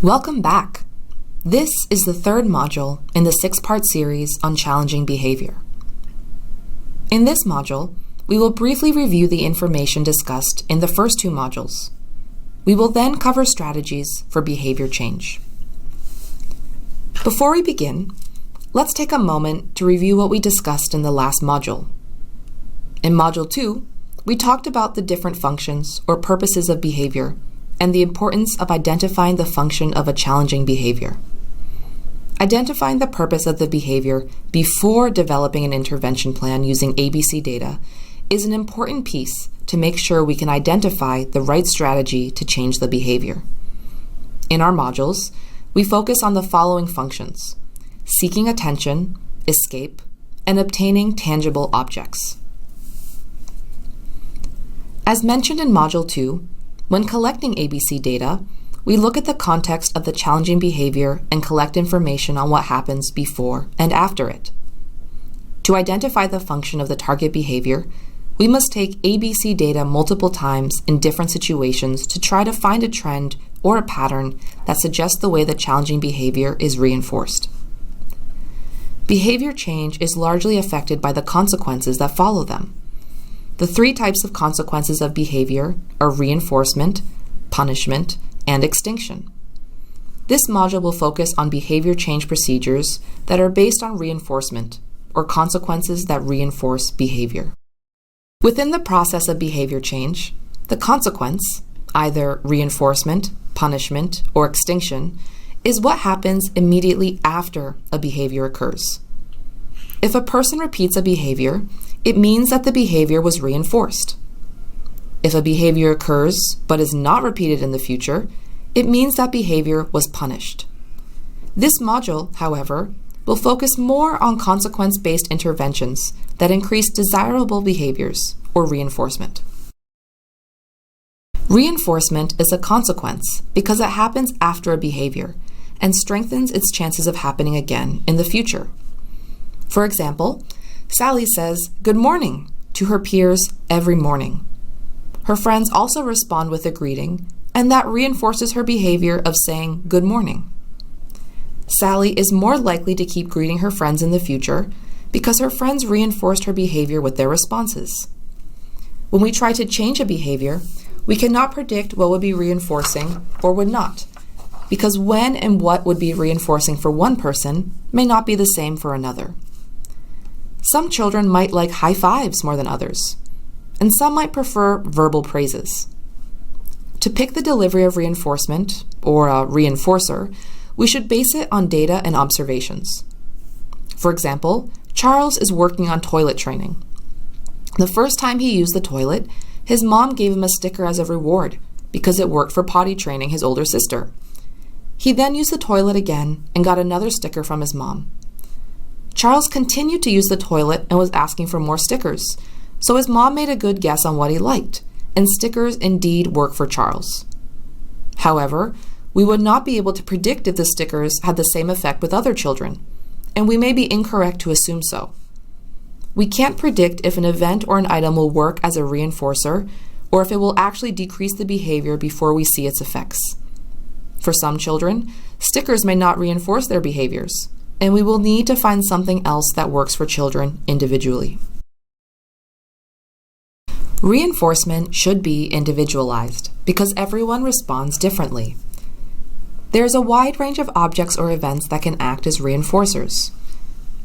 Welcome back! This is the third module in the 6-part series on challenging behavior. In this module, we will briefly review the information discussed in the first 2 modules. We will then cover strategies for behavior change. Before we begin, let's take a moment to review what we discussed in the last module. In Module 2, we talked about the different functions or purposes of behavior and the importance of identifying the function of a challenging behavior. Identifying the purpose of the behavior before developing an intervention plan using ABC data is an important piece to make sure we can identify the right strategy to change the behavior. In our modules, we focus on the following functions: seeking attention, escape, and obtaining tangible objects. As mentioned in Module 2, when collecting ABC data, we look at the context of the challenging behavior and collect information on what happens before and after it. To identify the function of the target behavior, we must take ABC data multiple times in different situations to try to find a trend or a pattern that suggests the way the challenging behavior is reinforced. Behavior change is largely affected by the consequences that follow them. The 3 types of consequences of behavior are reinforcement, punishment, and extinction. This module will focus on behavior change procedures that are based on reinforcement, or consequences that reinforce behavior. Within the process of behavior change, the consequence, either reinforcement, punishment, or extinction, is what happens immediately after a behavior occurs. If a person repeats a behavior, it means that the behavior was reinforced. If a behavior occurs but is not repeated in the future, it means that behavior was punished. This module, however, will focus more on consequence-based interventions that increase desirable behaviors or reinforcement. Reinforcement is a consequence because it happens after a behavior and strengthens its chances of happening again in the future. For example, Sally says "Good morning" to her peers every morning. Her friends also respond with a greeting, and that reinforces her behavior of saying "good morning." Sally is more likely to keep greeting her friends in the future because her friends reinforced her behavior with their responses. When we try to change a behavior, we cannot predict what would be reinforcing or would not, because when and what would be reinforcing for one person may not be the same for another. Some children might like high fives more than others, and some might prefer verbal praises. To pick the delivery of reinforcement, or a reinforcer, we should base it on data and observations. For example, Charles is working on toilet training. The first time he used the toilet, his mom gave him a sticker as a reward because it worked for potty training his older sister. He then used the toilet again and got another sticker from his mom. Charles continued to use the toilet and was asking for more stickers, so his mom made a good guess on what he liked, and stickers indeed work for Charles. However, we would not be able to predict if the stickers had the same effect with other children, and we may be incorrect to assume so. We can't predict if an event or an item will work as a reinforcer or if it will actually decrease the behavior before we see its effects. For some children, stickers may not reinforce their behaviors, and we will need to find something else that works for children individually. Reinforcement should be individualized because everyone responds differently. There is a wide range of objects or events that can act as reinforcers.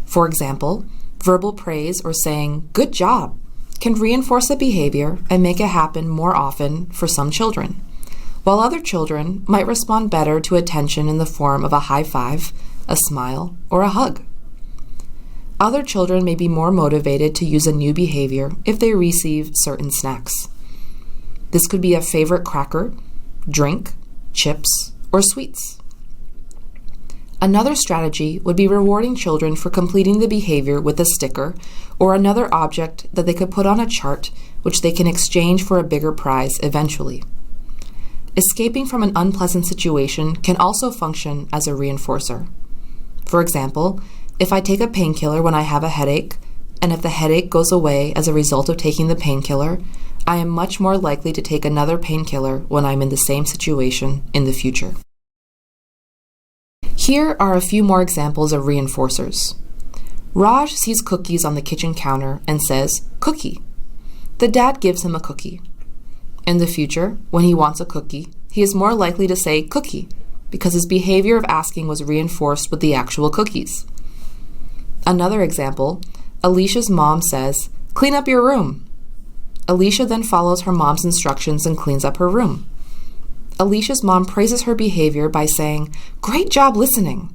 For example, verbal praise or saying "good job" can reinforce a behavior and make it happen more often for some children, while other children might respond better to attention in the form of a high five, a smile, or a hug. Other children may be more motivated to use a new behavior if they receive certain snacks. This could be a favorite cracker, drink, chips, or sweets. Another strategy would be rewarding children for completing the behavior with a sticker or another object that they could put on a chart which they can exchange for a bigger prize eventually. Escaping from an unpleasant situation can also function as a reinforcer. For example, if I take a painkiller when I have a headache, and if the headache goes away as a result of taking the painkiller, I am much more likely to take another painkiller when I'm in the same situation in the future. Here are a few more examples of reinforcers. Raj sees cookies on the kitchen counter and says, "Cookie." The dad gives him a cookie. In the future, when he wants a cookie, he is more likely to say "cookie" because his behavior of asking was reinforced with the actual cookies. Another example, Alicia's mom says, "Clean up your room." Alicia then follows her mom's instructions and cleans up her room. Alicia's mom praises her behavior by saying, "Great job listening."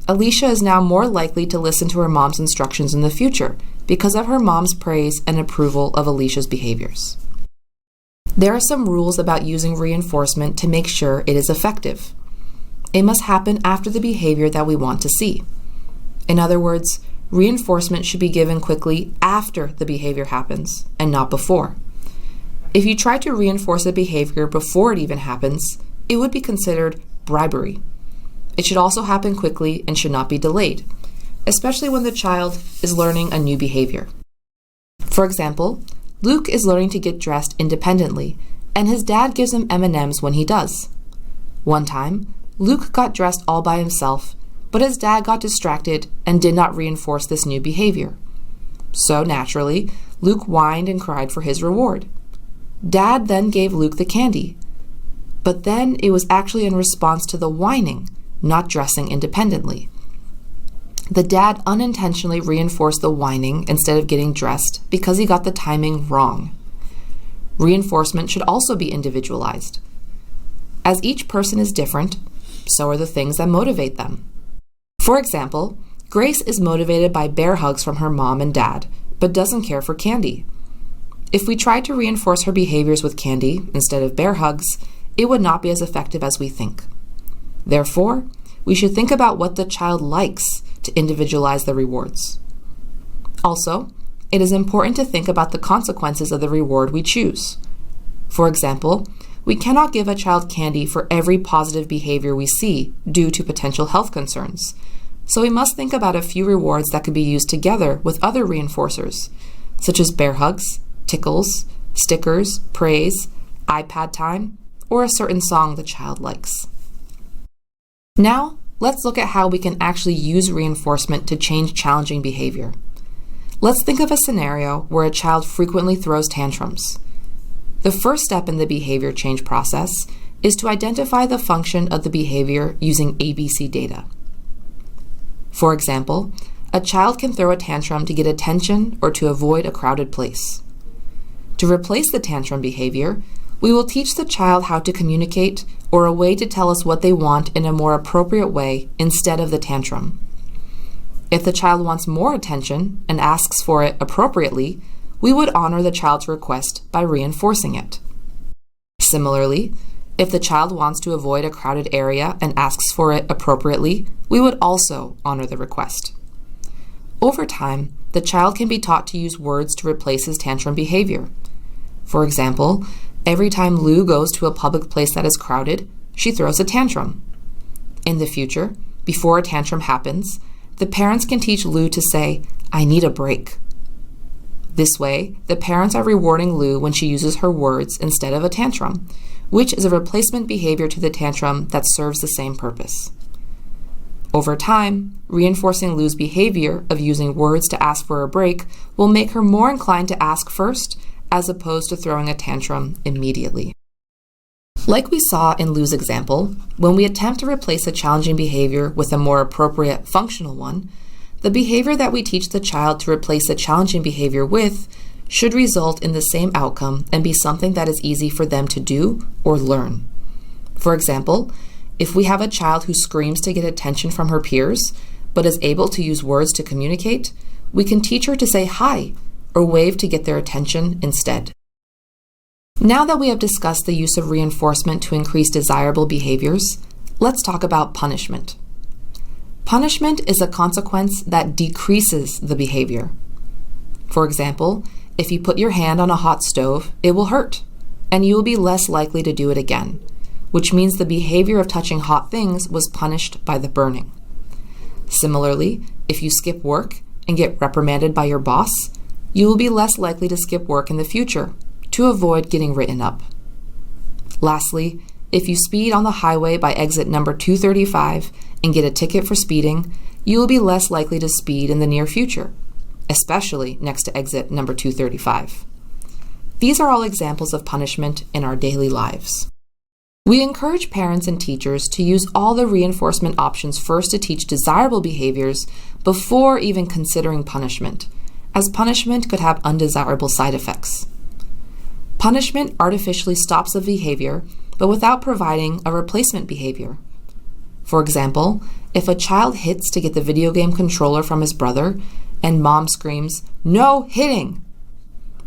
Alicia is now more likely to listen to her mom's instructions in the future because of her mom's praise and approval of Alicia's behaviors. There are some rules about using reinforcement to make sure it is effective. It must happen after the behavior that we want to see. In other words, reinforcement should be given quickly after the behavior happens and not before. If you try to reinforce a behavior before it even happens, it would be considered bribery. It should also happen quickly and should not be delayed, especially when the child is learning a new behavior. For example, Luke is learning to get dressed independently, and his dad gives him M&Ms when he does. One time, Luke got dressed all by himself, but his dad got distracted and did not reinforce this new behavior. So naturally, Luke whined and cried for his reward. Dad then gave Luke the candy, but then it was actually in response to the whining, not dressing independently. The dad unintentionally reinforced the whining instead of getting dressed because he got the timing wrong. Reinforcement should also be individualized. As each person is different, so are the things that motivate them. For example, Grace is motivated by bear hugs from her mom and dad, but doesn't care for candy. If we tried to reinforce her behaviors with candy instead of bear hugs, it would not be as effective as we think. Therefore, we should think about what the child likes to individualize the rewards. Also, it is important to think about the consequences of the reward we choose. For example, we cannot give a child candy for every positive behavior we see due to potential health concerns. So we must think about a few rewards that could be used together with other reinforcers, such as bear hugs, tickles, stickers, praise, iPad time, or a certain song the child likes. Now, let's look at how we can actually use reinforcement to change challenging behavior. Let's think of a scenario where a child frequently throws tantrums. The first step in the behavior change process is to identify the function of the behavior using ABC data. For example, a child can throw a tantrum to get attention or to avoid a crowded place. To replace the tantrum behavior, we will teach the child how to communicate or a way to tell us what they want in a more appropriate way instead of the tantrum. If the child wants more attention and asks for it appropriately, we would honor the child's request by reinforcing it. Similarly, if the child wants to avoid a crowded area and asks for it appropriately, we would also honor the request. Over time, the child can be taught to use words to replace his tantrum behavior. For example, every time Lou goes to a public place that is crowded, she throws a tantrum. In the future, before a tantrum happens, the parents can teach Lou to say, "I need a break." This way, the parents are rewarding Lou when she uses her words instead of a tantrum, which is a replacement behavior to the tantrum that serves the same purpose. Over time, reinforcing Lou's behavior of using words to ask for a break will make her more inclined to ask first as opposed to throwing a tantrum immediately. Like we saw in Lou's example, when we attempt to replace a challenging behavior with a more appropriate functional one, the behavior that we teach the child to replace a challenging behavior with should result in the same outcome and be something that is easy for them to do or learn. For example, if we have a child who screams to get attention from her peers, but is able to use words to communicate, we can teach her to say hi or wave to get their attention instead. Now that we have discussed the use of reinforcement to increase desirable behaviors, let's talk about punishment. Punishment is a consequence that decreases the behavior. For example, if you put your hand on a hot stove, it will hurt, and you will be less likely to do it again, which means the behavior of touching hot things was punished by the burning. Similarly, if you skip work and get reprimanded by your boss, you will be less likely to skip work in the future to avoid getting written up. Lastly, if you speed on the highway by exit number 235 and get a ticket for speeding, you will be less likely to speed in the near future, especially next to exit number 235. These are all examples of punishment in our daily lives. We encourage parents and teachers to use all the reinforcement options first to teach desirable behaviors before even considering punishment, as punishment could have undesirable side effects. Punishment artificially stops a behavior, but without providing a replacement behavior. For example, if a child hits to get the video game controller from his brother and mom screams, "No hitting!"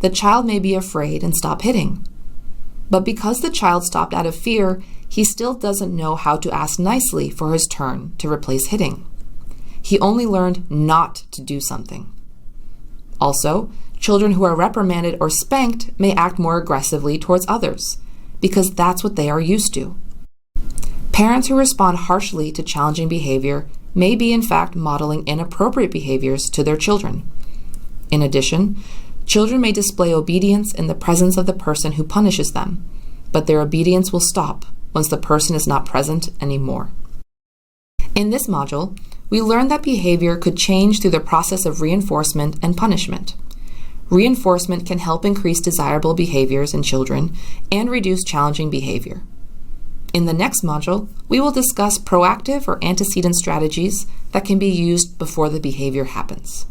the child may be afraid and stop hitting. But because the child stopped out of fear, he still doesn't know how to ask nicely for his turn to replace hitting. He only learned not to do something. Also, children who are reprimanded or spanked may act more aggressively towards others, because that's what they are used to. Parents who respond harshly to challenging behavior may be in fact modeling inappropriate behaviors to their children. In addition, children may display obedience in the presence of the person who punishes them, but their obedience will stop once the person is not present anymore. In this module, we learned that behavior could change through the process of reinforcement and punishment. Reinforcement can help increase desirable behaviors in children and reduce challenging behavior. In the next module, we will discuss proactive or antecedent strategies that can be used before the behavior happens.